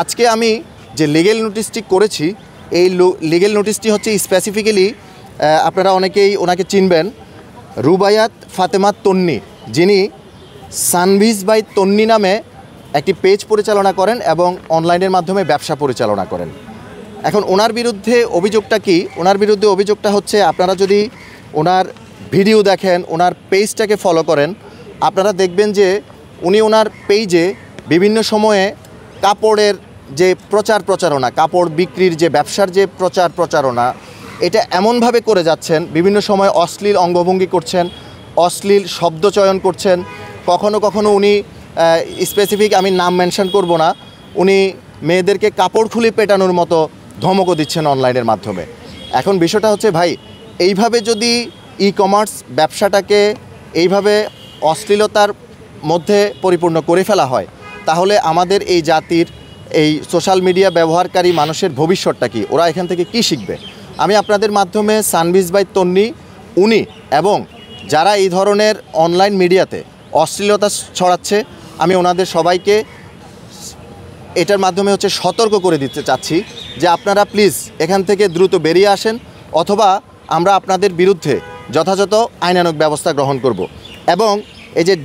আজকে আমি যে লিগ্যাল নোটিশটি করেছি এই লিগ্যাল নোটিশটি হচ্ছে স্পেসিফিক্যালি আপনারা অনেকেই ওনাকে চিনবেন, রুবায়াত ফাতেমা তন্নি, যিনি সানভিজ বাই তন্নি নামে একটি পেজ পরিচালনা করেন এবং অনলাইনের মাধ্যমে ব্যবসা পরিচালনা করেন। এখন ওনার বিরুদ্ধে অভিযোগটা কি? ওনার বিরুদ্ধে অভিযোগটা হচ্ছে, আপনারা যদি ওনার ভিডিও দেখেন, ওনার পেজটাকে ফলো করেন, আপনারা দেখবেন যে উনি ওনার পেজে বিভিন্ন সময়ে কাপড়ের যে প্রচারণা, কাপড় বিক্রির যে ব্যবসার যে প্রচারণা, এটা এমনভাবে করে যাচ্ছেন, বিভিন্ন সময় অশ্লীল অঙ্গভঙ্গি করছেন, অশ্লীল শব্দ চয়ন করছেন, কখনো কখনো উনি স্পেসিফিক আমি নাম মেনশন করব না, উনি মেয়েদেরকে কাপড় খুলে পেটানোর মতো ধমকও দিচ্ছেন অনলাইনের মাধ্যমে। এখন বিষয়টা হচ্ছে, ভাই, এইভাবে যদি ই কমার্স ব্যবসাটাকে এইভাবে অশ্লীলতার মধ্যে পরিপূর্ণ করে ফেলা হয়, তাহলে আমাদের এই জাতির এই সোশ্যাল মিডিয়া ব্যবহারকারী মানুষের ভবিষ্যৎটা কি? ওরা এখান থেকে কি শিখবে? আমি আপনাদের মাধ্যমে সানভিজ বাই তন্নি উনি এবং যারা এই ধরনের অনলাইন মিডিয়াতে অশ্লীলতা ছড়াচ্ছে, আমি ওনাদের সবাইকে এটার মাধ্যমে সতর্ক করে দিতে চাচ্ছি যে আপনারা প্লিজ এখান থেকে দ্রুত বেরিয়ে আসেন, অথবা আমরা আপনাদের বিরুদ্ধে যথাযথ আইনানুগ ব্যবস্থা গ্রহণ করব। এবং এই যে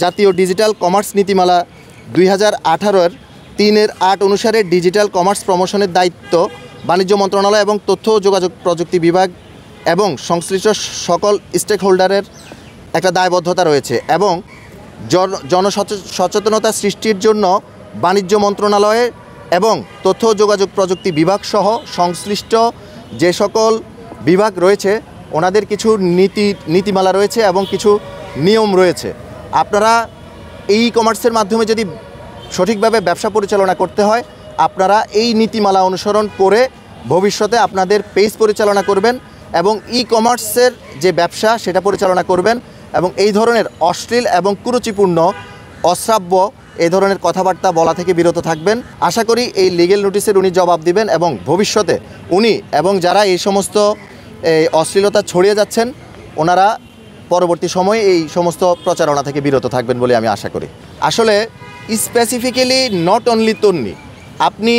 জাতীয় ডিজিটাল কমার্স নীতিমালা 2018-এর 3-8 অনুসারে ডিজিটাল কমার্স প্রমোশনের দায়িত্ব বাণিজ্য মন্ত্রণালয় এবং তথ্য ও যোগাযোগ প্রযুক্তি বিভাগ এবং সংশ্লিষ্ট সকল স্টেক হোল্ডারের একটা দায়বদ্ধতা রয়েছে, এবং জনসচেতনতা সৃষ্টির জন্য বাণিজ্য মন্ত্রণালয়ের এবং তথ্য ও যোগাযোগ প্রযুক্তি বিভাগ সহ সংশ্লিষ্ট যে সকল বিভাগ রয়েছে ওনাদের কিছু নীতিমালা রয়েছে এবং কিছু নিয়ম রয়েছে। আপনারা এই কমার্সের মাধ্যমে যদি সঠিকভাবে ব্যবসা পরিচালনা করতে হয়, আপনারা এই নীতিমালা অনুসরণ করে ভবিষ্যতে আপনাদের পেজ পরিচালনা করবেন এবং ই কমার্সের যে ব্যবসা সেটা পরিচালনা করবেন, এবং এই ধরনের অশ্লীল এবং কুরুচিপূর্ণ অশ্রাব্য এই ধরনের কথাবার্তা বলা থেকে বিরত থাকবেন। আশা করি এই লিগ্যাল নোটিশের উনি জবাব দিবেন এবং ভবিষ্যতে উনি এবং যারা এই সমস্ত অশ্লীলতা ছড়িয়ে যাচ্ছেন ওনারা পরবর্তী সময়ে এই সমস্ত প্রচারণা থেকে বিরত থাকবেন বলে আমি আশা করি। আসলে স্পেসিফিক্যালি নট অনলি তন্নি, আপনি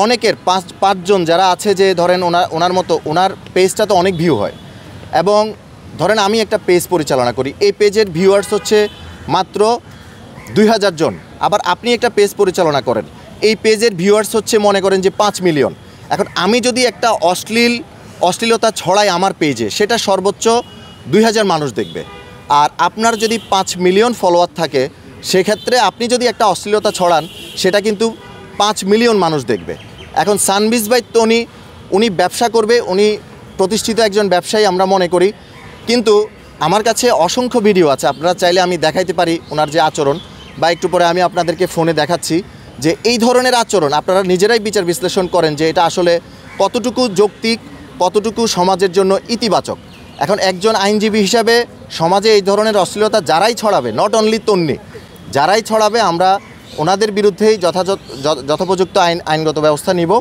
অনেকের 5 জন যারা আছে, যে ধরেন ওনার মতো ওনার পেজটা তো অনেক ভিউ হয়, এবং ধরেন আমি একটা পেজ পরিচালনা করি, এই পেজের ভিউয়ার্স হচ্ছে মাত্র 2000 জন, আবার আপনি একটা পেজ পরিচালনা করেন, এই পেজের ভিউয়ার্স হচ্ছে মনে করেন যে 5 মিলিয়ন। এখন আমি যদি একটা অশ্লীলতা ছড়াই আমার পেজে, সেটা সর্বোচ্চ 2000 মানুষ দেখবে, আর আপনার যদি 5 মিলিয়ন ফলোয়ার থাকে, সেক্ষেত্রে আপনি যদি একটা অশ্লীলতা ছড়ান সেটা কিন্তু 5 মিলিয়ন মানুষ দেখবে। এখন সানভিজ বাই তন্নি উনি ব্যবসা করবে, উনি প্রতিষ্ঠিত একজন ব্যবসায়ী আমরা মনে করি, কিন্তু আমার কাছে অসংখ্য ভিডিও আছে, আপনারা চাইলে আমি দেখাইতে পারি ওনার যে আচরণ, বা একটু পরে আমি আপনাদেরকে ফোনে দেখাচ্ছি যে এই ধরনের আচরণ আপনারা নিজেরাই বিচার বিশ্লেষণ করেন যে এটা আসলে কতটুকু যৌক্তিক, কতটুকু সমাজের জন্য ইতিবাচক। এখন একজন আইনজীবী হিসাবে সমাজে এই ধরনের অশ্লীলতা যারাই ছড়াবে, নট অনলি তন্নি, যারাই ছড়াবে, আমরা ওনাদের বিরুদ্ধেই যথোপযুক্ত আইনগত ব্যবস্থা নিব।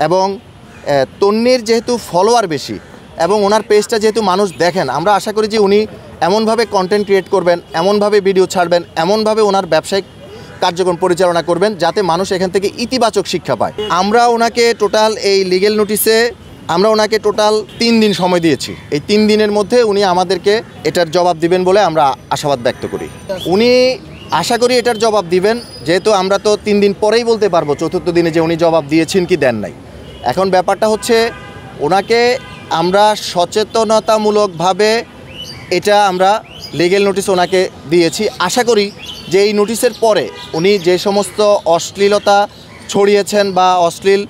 এবং তন্নির যেহেতু ফলোয়ার বেশি এবং ওনার পেজটা যেহেতু মানুষ দেখেন, আমরা আশা করি যে উনি এমনভাবে কন্টেন্ট ক্রিয়েট করবেন, এমনভাবে ভিডিও ছাড়বেন, এমনভাবে ওনার ব্যবসায়িক কার্যক্রম পরিচালনা করবেন যাতে মানুষ এখান থেকে ইতিবাচক শিক্ষা পায়। আমরা ওনাকে টোটাল এই লিগ্যাল নোটিশে আমরা ওনাকে টোটাল 3 দিন সময় দিয়েছি। এই 3 দিনের মধ্যে উনি আমাদেরকে এটার জবাব দিবেন বলে আমরা আশাবাদ ব্যক্ত করি। উনি আশা করি এটার জবাব দিবেন, যেহেতু আমরা তো 3 দিন পরেই বলতে পারবো 4র্থ দিনে যে উনি জবাব দিয়েছেন কি দেন নাই। এখন ব্যাপারটা হচ্ছে ওনাকে আমরা সচেতনতামূলকভাবে এটা আমরা লিগ্যাল নোটিশ ওনাকে দিয়েছি। আশা করি যে এই নোটিশের পরে উনি যে সমস্ত অশ্লীলতা ছড়িয়েছেন বা অশ্লীল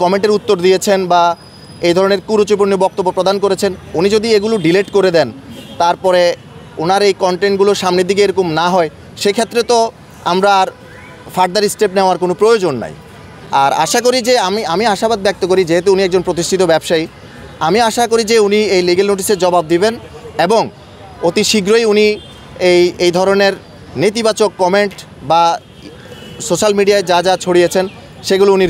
কমেন্টের উত্তর দিয়েছেন বা এই ধরনের কুরুচিপূর্ণ বক্তব্য প্রদান করেছেন, উনি যদি এগুলো ডিলিট করে দেন, তারপরে ওনার এই কন্টেন্টগুলো সামনের দিকে এরকম না হয়, সেক্ষেত্রে তো আমরা আর ফার্দার স্টেপ নেওয়ার কোনো প্রয়োজন নাই। আর আশা করি যে আমি আশাবাদ ব্যক্ত করি, যেহেতু উনি একজন প্রতিষ্ঠিত ব্যবসায়ী, আমি আশা করি যে উনি এই লিগ্যাল নোটিশের জবাব দিবেন এবং অতি শীঘ্রই উনি এই ধরনের নেতিবাচক কমেন্ট বা সোশ্যাল মিডিয়ায় যা ছড়িয়েছেন সেগুলো উনি